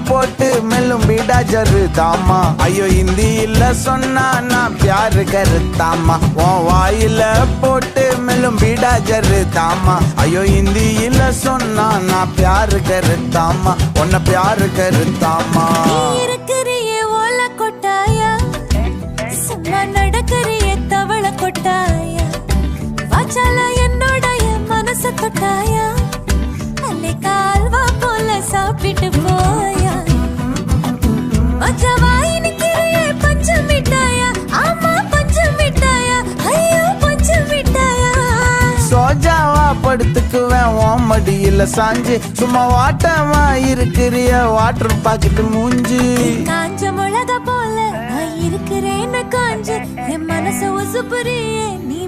போட்டு மெல்லும் பீடா ஜருதாமா ஐயோ ஹிந்தியில சொன்னா நான் பியாரு கருத்தாமா உன் வாயில போட்டு மெல்லும் பீடா ஜருதாமா ஐயோ ஹிந்தியில சொன்னா நான் பியாரு கருத்தாமா உன்னை பியாரு கருத்தாமா இருக்கிறியே ஓல கொட்டாயா சும்மா நடக்கிறியே தவள கொட்டாயா வாச்சால என்னோடைய மனச தொட்டாயா அல்லே கால்வா போல சாப்பிட்டு போயா மச்சவாய் நிக்கிறியே பஞ்சு மிட்டாயா ஆமா பஞ்சு மிட்டாயா ஐயோ பஞ்சு மிட்டாயா சோஜாவா படுத்துக்குவேன் உன் மடியில சாஞ்சு சும்மா வாட்டமா இருக்கிறிய வாட்டர் பாக்கெட்டு மூஞ்சி காஞ்ச மிளகா போல நான் இருக்கிறேன்னு காஞ்சு என் மனச உசுப்புறியே நீ